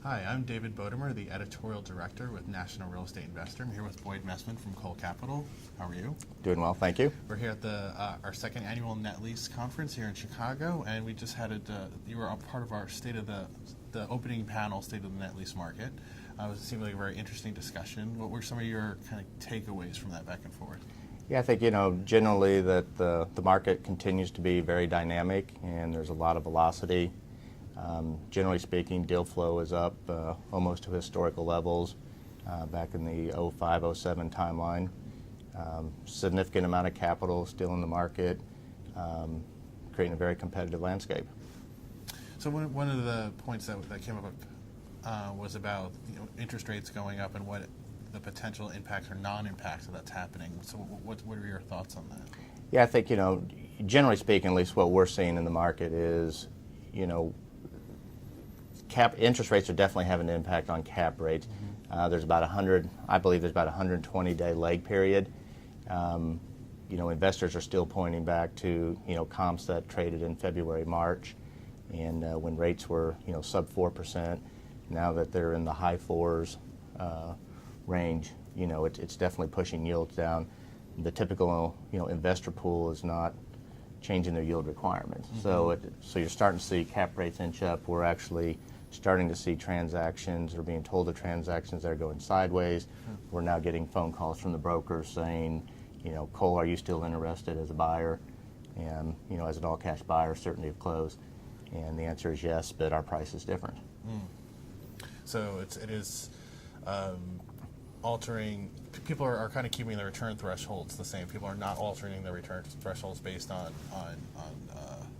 Hi, I'm David Bodemer, the editorial director with National Real Estate Investor. I'm here with Boyd Messmann from Cole Capital. How are you? Doing well, thank you. We're here at our second annual Net Lease conference here in Chicago, and we just had you were a part of our the opening panel, State of the Net Lease Market. It seemed like a very interesting discussion. What were some of your kind of takeaways from that back and forth? Yeah, I think generally that the market continues to be very dynamic, and there's a lot of velocity. Generally speaking, deal flow is up almost to historical levels back in the 05-07 timeline. Significant amount of capital still in the market, creating a very competitive landscape. So one of the points that came up was about interest rates going up and what the potential impacts or non-impacts of that's happening. So what are your thoughts on that? Yeah, I think generally speaking, at least what we're seeing in the market is interest rates are definitely having an impact on cap rates. Mm-hmm. There's about 120-day lag period. Investors are still pointing back to comps that traded in February, March, and when rates were sub 4%. Now that they're in the high fours range, it's definitely pushing yields down. The typical investor pool is not changing their yield requirements. Mm-hmm. So you're starting to see cap rates inch up. We're actually starting to see transactions or being told the transactions that are going sideways. Mm-hmm. We're now getting phone calls from the brokers saying, Cole, are you still interested as a buyer? And as an all-cash buyer, certainty of close. And the answer is yes, but our price is different. Mm. So it is altering. People are kind of keeping the return thresholds the same. People are not altering the return thresholds based on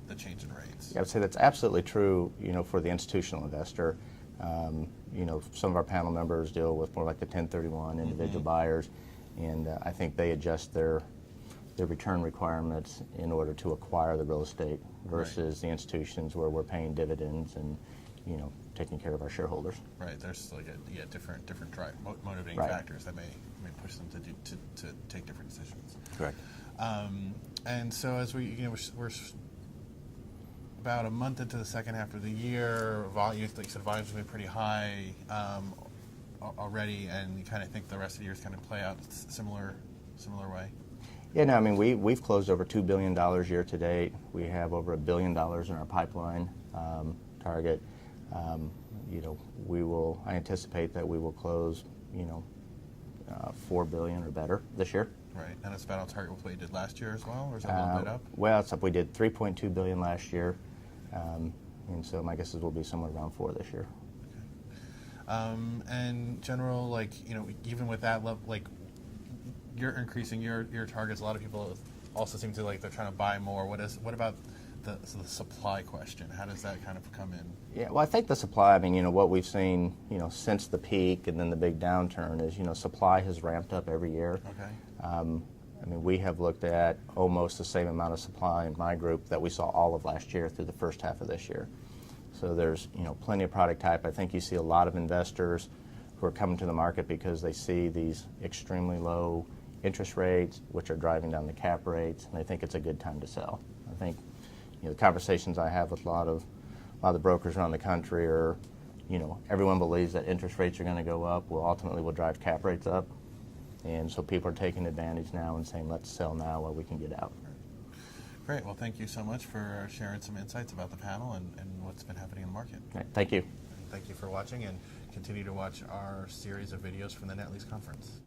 the change in rates. Yeah, I would say that's absolutely true. For the institutional investor, some of our panel members deal with more like the 1031 individual mm-hmm. buyers, and I think they adjust their return requirements in order to acquire the real estate versus right. the institutions where we're paying dividends and taking care of our shareholders. Right. There's like different motivating right. factors that may push them to take different decisions. Correct. And so as we're about a month into the second half of the year, volumes will be pretty high already, and you kind of think the rest of the year is kind of play out similar way. Yeah, no, I mean we've closed over $2 billion year to date. We have over $1 billion in our pipeline target. I anticipate that we will close, $4 billion or better this year. Right, and it's about on target with what you did last year as well, or is that a little bit up? Well, it's up. We did $3.2 billion last year, and so my guess is we'll be somewhere around $4 this year. Okay. And general, even with that level, you're increasing your targets. A lot of people also seem to they're trying to buy more. What about the supply question? How does that kind of come in? Yeah, well, I think the supply, what we've seen, since the peak and then the big downturn is, supply has ramped up every year. Okay. We have looked at almost the same amount of supply in my group that we saw all of last year through the first half of this year. So there's, plenty of product type. I think you see a lot of investors who are coming to the market because they see these extremely low interest rates, which are driving down the cap rates, and they think it's a good time to sell. I think the conversations I have with a lot of the brokers around the country are, everyone believes that interest rates are going to go up. Well, ultimately will drive cap rates up, and so people are taking advantage now and saying, let's sell now while we can get out. Great. Well, thank you so much for sharing some insights about the panel and what's been happening in the market. Right, thank you. Thank you for watching, and continue to watch our series of videos from the Net Lease Conference.